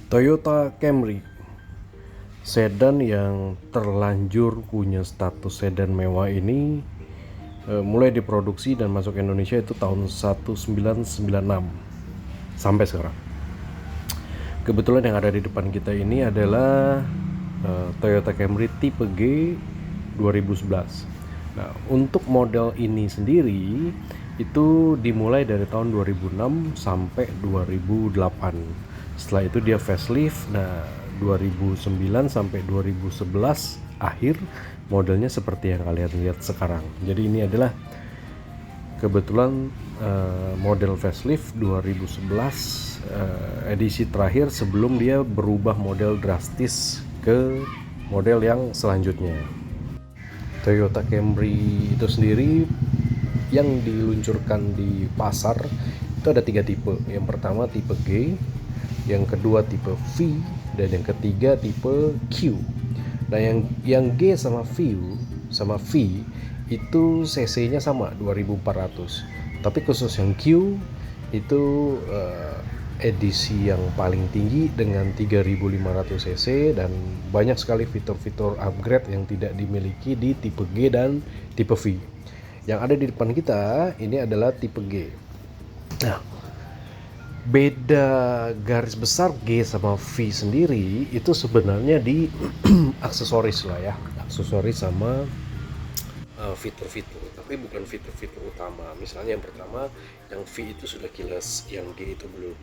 Toyota Camry, sedan yang terlanjur punya status sedan mewah ini mulai diproduksi dan masuk ke Indonesia itu tahun 1996 sampai sekarang. Kebetulan yang ada di depan kita ini adalah Toyota Camry tipe G 2011. Nah, untuk model ini sendiri itu dimulai dari tahun 2006 sampai 2008. Setelah itu dia facelift. Nah, 2009 sampai 2011 akhir modelnya seperti yang kalian lihat sekarang. Jadi ini adalah kebetulan model facelift 2011 edisi terakhir sebelum dia berubah model drastis ke model yang selanjutnya. Toyota Camry itu sendiri yang diluncurkan di pasar itu ada 3 tipe. Yang pertama tipe G, yang kedua tipe V, dan yang ketiga tipe Q. Nah, yang G sama V itu cc-nya sama 2400. Tapi khusus yang Q itu edisi yang paling tinggi dengan 3500 cc dan banyak sekali fitur-fitur upgrade yang tidak dimiliki di tipe G dan tipe V. Yang ada di depan kita ini adalah tipe G. Nah, beda garis besar G sama V sendiri itu sebenarnya di aksesoris lah ya, aksesoris sama fitur-fitur, tapi bukan fitur-fitur utama. Misalnya yang pertama, yang V itu sudah keyless, yang G itu belum.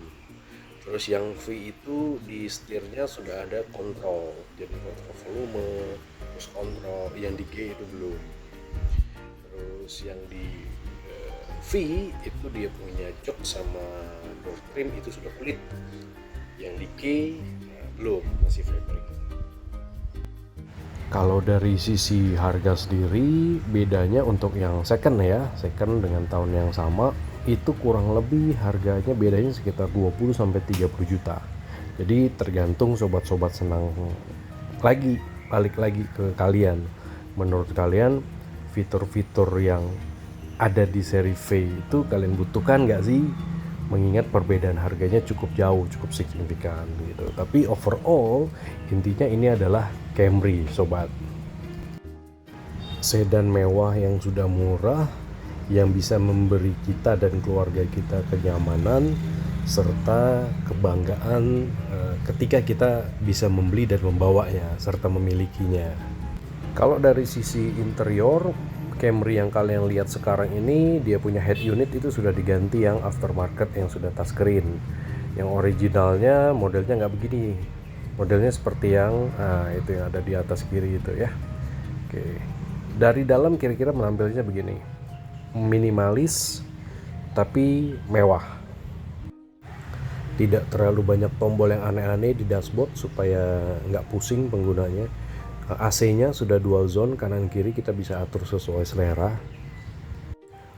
Terus yang V itu di setirnya sudah ada kontrol, jadi kontrol volume, terus kontrol. Yang di G itu belum. Terus yang di V itu dia punya jok sama door trim itu sudah kulit. Yang di G belum, masih fabric. Kalau dari sisi harga sendiri, bedanya untuk yang second ya, second dengan tahun yang sama itu kurang lebih harganya bedanya sekitar 20 sampai 30 juta. Jadi tergantung sobat-sobat senang lagi, balik lagi ke kalian. Menurut kalian fitur-fitur yang ada di seri V itu kalian butuhkan nggak sih? Mengingat perbedaan harganya cukup jauh, cukup signifikan gitu. Tapi overall intinya ini adalah Camry, sobat. Sedan mewah yang sudah murah, yang bisa memberi kita dan keluarga kita kenyamanan serta kebanggaan ketika kita bisa membeli dan membawanya serta memilikinya. Kalau dari sisi interior, Camry yang kalian lihat sekarang ini dia punya head unit itu sudah diganti yang aftermarket yang sudah touchscreen. Yang originalnya modelnya nggak begini, modelnya seperti yang itu yang ada di atas kiri itu ya. Oke, dari dalam kira-kira menampilnya begini, minimalis tapi mewah. Tidak terlalu banyak tombol yang aneh-aneh di dashboard supaya nggak pusing penggunanya. AC-nya sudah dual zone, kanan kiri kita bisa atur sesuai selera.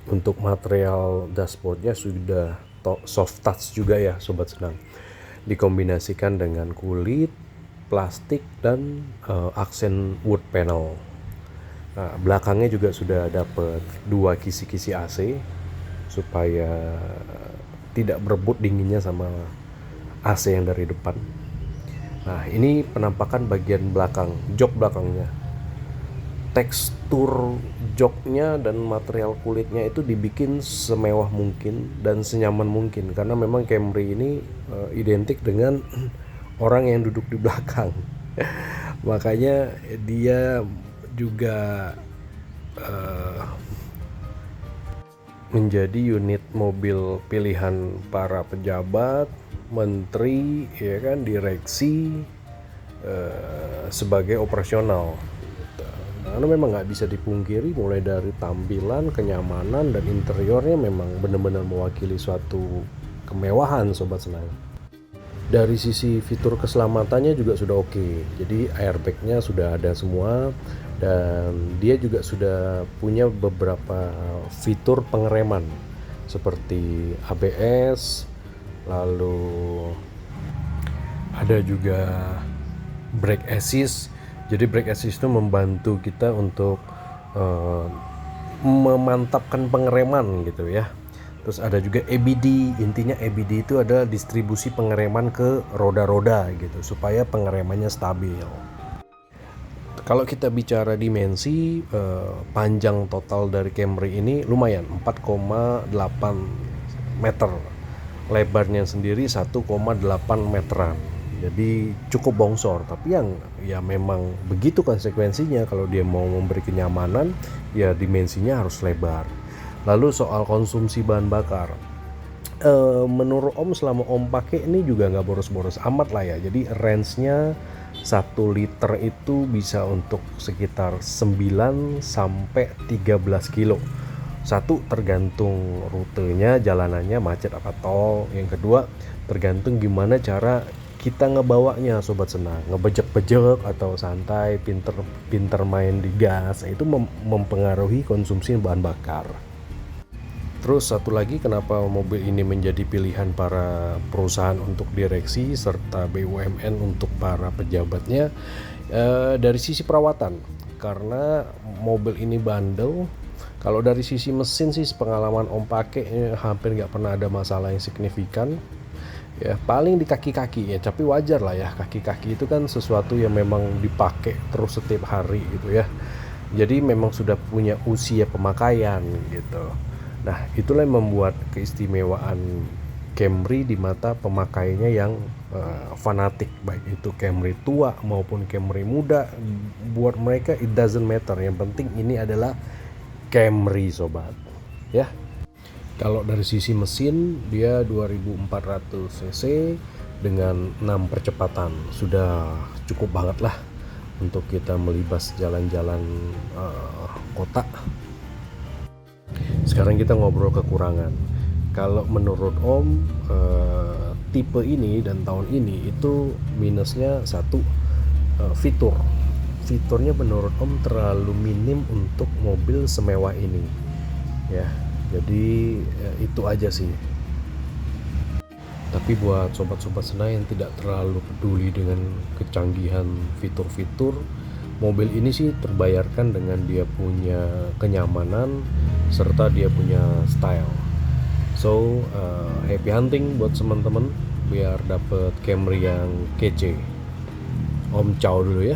Untuk material dashboardnya sudah soft touch juga ya sobat senang, dikombinasikan dengan kulit, plastik, dan aksen wood panel. Nah, belakangnya juga sudah dapat 2 kisi-kisi AC supaya tidak berebut dinginnya sama AC yang dari depan. Nah, ini penampakan bagian belakang, jok belakangnya. Tekstur joknya dan material kulitnya itu dibikin semewah mungkin dan senyaman mungkin, karena memang Camry ini identik dengan orang yang duduk di belakang. Makanya dia juga menjadi unit mobil pilihan para pejabat, menteri, ya kan, direksi sebagai operasional. Karena memang nggak bisa dipungkiri, mulai dari tampilan, kenyamanan, dan interiornya memang benar-benar mewakili suatu kemewahan, sobat senang. Dari sisi fitur keselamatannya juga sudah oke. Jadi airbagnya sudah ada semua, dan dia juga sudah punya beberapa fitur pengereman seperti ABS, lalu ada juga brake assist. Jadi brake assist itu membantu kita untuk memantapkan pengereman gitu ya. Terus ada juga ABD, intinya ABD itu adalah distribusi pengereman ke roda-roda gitu supaya pengeremannya stabil. Kalau kita bicara dimensi, panjang total dari Camry ini lumayan 4,8 meter, lebarnya sendiri 1,8 meteran. Jadi cukup bongsor, tapi yang ya memang begitu konsekuensinya. Kalau dia mau memberi kenyamanan, ya dimensinya harus lebar. Lalu soal konsumsi bahan bakar, menurut Om selama Om pakai ini juga nggak boros-boros amat lah ya. Jadi range-nya 1 liter itu bisa untuk sekitar 9 sampai 13 kilo. Satu, tergantung rutenya, jalanannya macet apa tol. Yang kedua, tergantung gimana cara kita ngebawanya, sobat senang, ngebejek-bejek atau santai, pinter main di gas. Itu mempengaruhi konsumsi bahan bakar. Terus satu lagi, kenapa mobil ini menjadi pilihan para perusahaan untuk direksi serta BUMN untuk para pejabatnya, dari sisi perawatan, karena mobil ini bandel. Kalau dari sisi mesin sih pengalaman Om pakai hampir nggak pernah ada masalah yang signifikan. Ya paling di kaki-kaki ya, tapi wajar lah ya, kaki-kaki itu kan sesuatu yang memang dipakai terus setiap hari gitu ya. Jadi memang sudah punya usia pemakaian gitu. Nah, itulah yang membuat keistimewaan Camry di mata pemakainya yang fanatik, baik itu Camry tua maupun Camry muda. Buat mereka it doesn't matter, yang penting ini adalah Camry, sobat. Ya. Kalau dari sisi mesin, dia 2400 cc dengan 6 percepatan. Sudah cukup banget lah untuk kita melibas jalan-jalan kota. Sekarang kita ngobrol kekurangan. Kalau menurut Om, tipe ini dan tahun ini itu minusnya satu, fiturnya menurut Om terlalu minim untuk mobil semewah ini ya. Jadi itu aja sih. Tapi buat sobat-sobat senang yang tidak terlalu peduli dengan kecanggihan fitur-fitur, mobil ini sih terbayarkan dengan dia punya kenyamanan serta dia punya style. So happy hunting buat teman-teman biar dapet Camry yang kece. Om ciao dulu ya.